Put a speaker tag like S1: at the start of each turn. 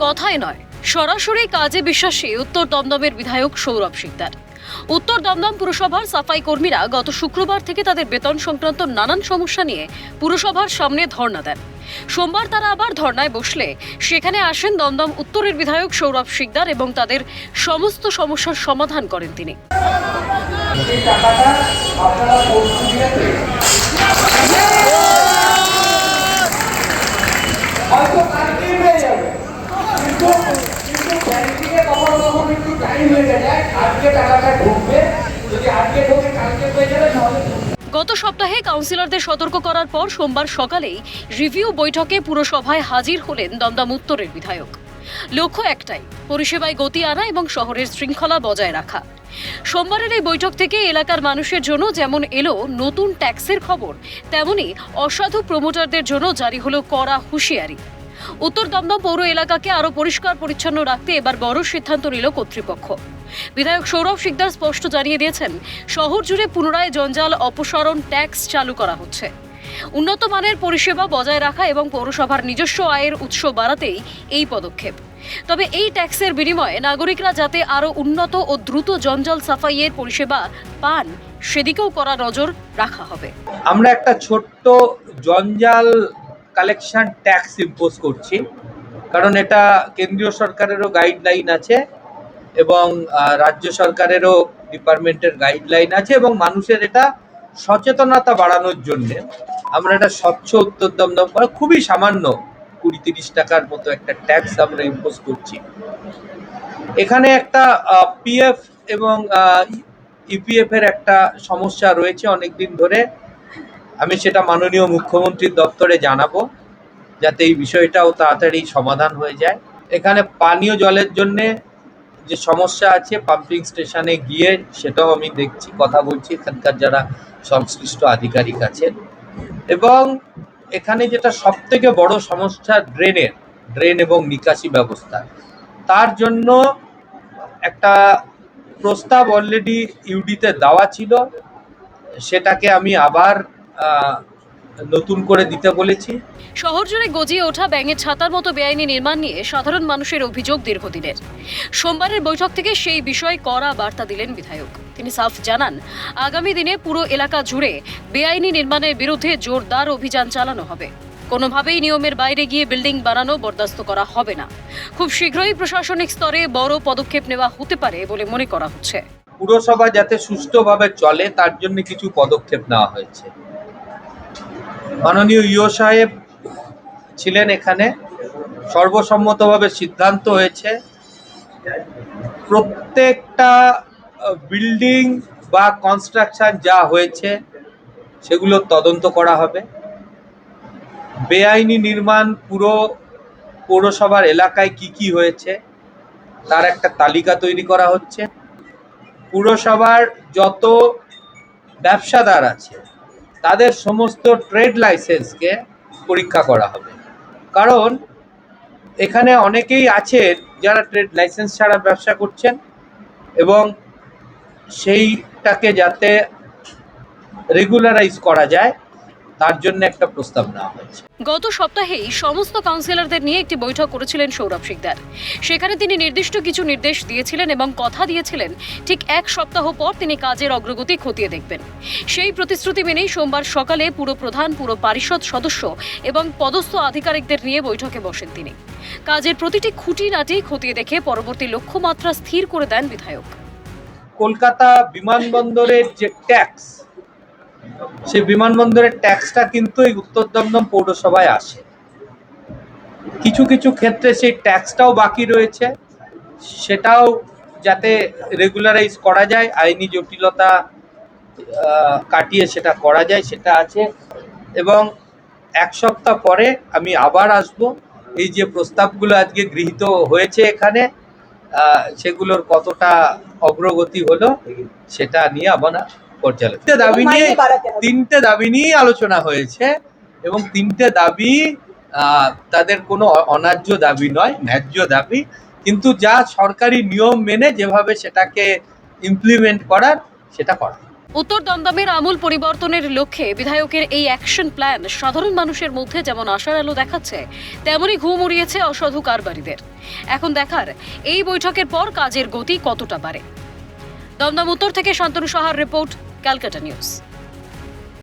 S1: কথায় নয়, সরাসরি কাজে বিশ্বাসী উত্তর দমদমের বিধায়ক সৌরভ শিকদার। উত্তর দমদম পুরসভার সাফাই কর্মীরা গত শুক্রবার থেকে তাদের বেতন সংক্রান্ত নানান সমস্যা নিয়ে পুরসভার সামনে ধর্ণা দেন। সোমবার তারা আবার ধর্ণায় বসলে সেখানে আসেন দমদম উত্তরের বিধায়ক সৌরভ শিকদার এবং তাদের সমস্ত সমস্যার সমাধান করেন তিনি। গত সপ্তাহে কাউন্সিলরদের সতর্ক করার পর সোমবার সকালেই রিভিউ বৈঠকে পুরসভায় হাজির হলেন দমদম উত্তরের বিধায়ক। লক্ষ্য একটাই, পরিষেবায় গতি আনা এবং শহরের শৃঙ্খলা বজায় রাখা। সোমবারের এই বৈঠক থেকে এলাকার মানুষের জন্য যেমন এলো নতুন ট্যাক্সের খবর, তেমনি অসাধু প্রমোটারদের জন্য জারি হলো কড়া হুঁশিয়ারি। উত্তর দমদম পৌর এলাকাকে আরো পরিষ্কার পরিচ্ছন্ন রাখতে এবার বড় সিদ্ধান্ত নিল কর্তৃপক্ষ। বিধায়ক সৌরভ শিকদার স্পষ্ট জানিয়ে দিয়েছেন, শহর জুড়ে পুনরায় জঞ্জাল অপসারণ ট্যাক্স চালু করা হচ্ছে। উন্নত মানের পরিষেবা বজায় রাখা এবং পৌরসভার নিজস্ব আয়ের উৎস বাড়াতেই এই পদক্ষেপ। তবে এই ট্যাক্সের বিনিময়ে নাগরিকরা যাতে আরো উন্নত ও দ্রুত জঞ্জাল সাফাইয়ের পরিষেবা পান, সেদিকেও কড়া নজর রাখা হবে।
S2: আমরা একটা ছোট্ট জঞ্জাল কালেকশন ট্যাক্স ইম্পোজ করছি, কারণ এটা কেন্দ্রীয় সরকারেরও গাইডলাইন আছে এবং রাজ্য সরকারেরও ডিপার্টমেন্টের গাইডলাইন আছে এবং মানুষের এটা সচেতনতা বাড়ানোর জন্য আমরা এটা স্বচ্ছ উত্তর দমদম করে খুবই সামান্য 20-30 টাকার মতো একটা ট্যাক্স আমরা ইম্পোজ করছি। এখানে একটা পিএফ এবং ইপিএফ এর একটা সমস্যা রয়েছে অনেকদিন ধরে। আমি সেটা মাননীয় মুখ্যমন্ত্রীর দপ্তরে জানাবো, যাতে এই বিষয়টাও তাড়াতাড়ি সমাধান হয়ে যায়। এখানে পানীয় জলের জন্যে যে সমস্যা আছে পাম্পিং স্টেশনে গিয়ে সেটাও আমি দেখছি, কথা বলছি এখানকার যারা সংশ্লিষ্ট আধিকারিক আছেন। এবং এখানে যেটা সবথেকে বড় সমস্যা ড্রেন এবং নিকাশি ব্যবস্থা, তার জন্য একটা প্রস্তাব অলরেডি ইউডিতে দেওয়া ছিল, সেটাকে আমি আবার নতুন করে দিতে বলেছি।
S1: শহর জুড়ে গজিয়ে ওঠা ব্যাঙের ছাতার মতো বেআইনি নির্মাণ নিয়ে সাধারণ মানুষের অভিযোগ দীর্ঘদিনের। সোমবারের বৈঠক থেকে সেই বিষয়ে কড়া বার্তা দিলেন বিধায়ক। তিনি সাফ জানান, আগামী দিনে পুরো এলাকা জুড়ে বেআইনি নির্মাণের বিরুদ্ধে জোরদার অভিযান চালানো হবে। কোনোভাবেই নিয়মের বাইরে গিয়ে বিল্ডিং বানানো বরদাস্ত করা হবে না। খুব শীঘ্রই প্রশাসনিক স্তরে বড় পদক্ষেপ নেওয়া হতে পারে বলে মনে করা হচ্ছে।
S2: পুরসভা যাতে সুষ্ঠুভাবে চলে তার জন্য কিছু পদক্ষেপ নেওয়া হয়েছে। মাননীয় ইও সাহেব ছিলেন এখানে, সর্বসম্মতভাবে সিদ্ধান্ত হয়েছে প্রত্যেকটা বিল্ডিং বা কনস্ট্রাকশন যা হয়েছে সেগুলো তদন্ত করা হবে। বেআইনি নির্মাণ পুরো পৌরসভার এলাকায় কি হয়েছে তার একটা তালিকা তৈরি করা হচ্ছে। পুরসভার যত ব্যবসাদার আছে তাদের সমস্ত ট্রেড লাইসেন্সকে পরীক্ষা করা হবে, কারণ এখানে অনেকেই আছেন যারা ট্রেড লাইসেন্স ছাড়া ব্যবসা করছেন এবং সেইটাকে যাতে রেগুলারাইজ করা যায় তার জন্য একটা প্রস্তাব নেওয়া হয়েছে।
S1: গত সপ্তাহেই সমস্ত কাউন্সিলরদের নিয়ে একটি বৈঠক করেছিলেন সৌরভ শিকদার। সেখানে তিনি নির্দিষ্ট কিছু নির্দেশ দিয়েছিলেন এবং কথা দিয়েছিলেন ঠিক 1 সপ্তাহ পর তিনি কাজের অগ্রগতি খতিয়ে দেখবেন। সেই প্রতিশ্রুতি মেনেই সোমবার সকালে পুরো প্রধান, পুরো পারিষদ সদস্য এবং পদস্থ আধিকারিকদের নিয়ে বৈঠকে বসেন তিনি। কাজের প্রতিটি খুঁটিনাটি খতিয়ে দেখে পরবর্তী লক্ষ্যমাত্রা স্থির করে দেন বিধায়ক।
S2: কলকাতা বিমানবন্দরের যে ট্যাক্স, সেই বিমানবন্দরের ট্যাক্সটা কিন্তু এই উত্তর দমদম পৌরসভায় আসে। কিছু কিছু ক্ষেত্রে সেই ট্যাক্সটাও বাকি রয়েছে, সেটাও যাতে রেগুলারাইজ করা যায়, আইনি জটিলতা কাটিয়ে সেটা করা যায়, সেটা আছে। এবং 1 সপ্তাহ পরে আমি আবার আসব, এই যে প্রস্তাবগুলো আজকে গৃহীত হয়েছে এখানে সেগুলোর কতটা অগ্রগতি হলো সেটা নিয়ে আবার তিনটে দাবি নিয়ে আলোচনা হয়েছে এবং 3টে দাবি তাদের কোনো অন্যায্য দাবি নয়, ন্যায্য দাবি, কিন্তু যা সরকারি নিয়ম মেনে যেভাবে সেটাকে ইমপ্লিমেন্ট করার সেটা করা।
S1: উত্তর দমদমের আমূল পরিবর্তনের লক্ষ্যে বিধায়কের এই অ্যাকশন প্ল্যান সাধারণ মানুষের মধ্যে যেমন আশার আলো দেখাচ্ছে, তেমনই ঘুম উড়িয়েছে অসাধু কারবারিদের। এখন দেখার এই বৈঠকের পর কাজের গতি কতটা বাড়ে। দমদম উত্তর থেকে শান্তনু সাহার রিপোর্ট, ক্যালকাটা নিউজ।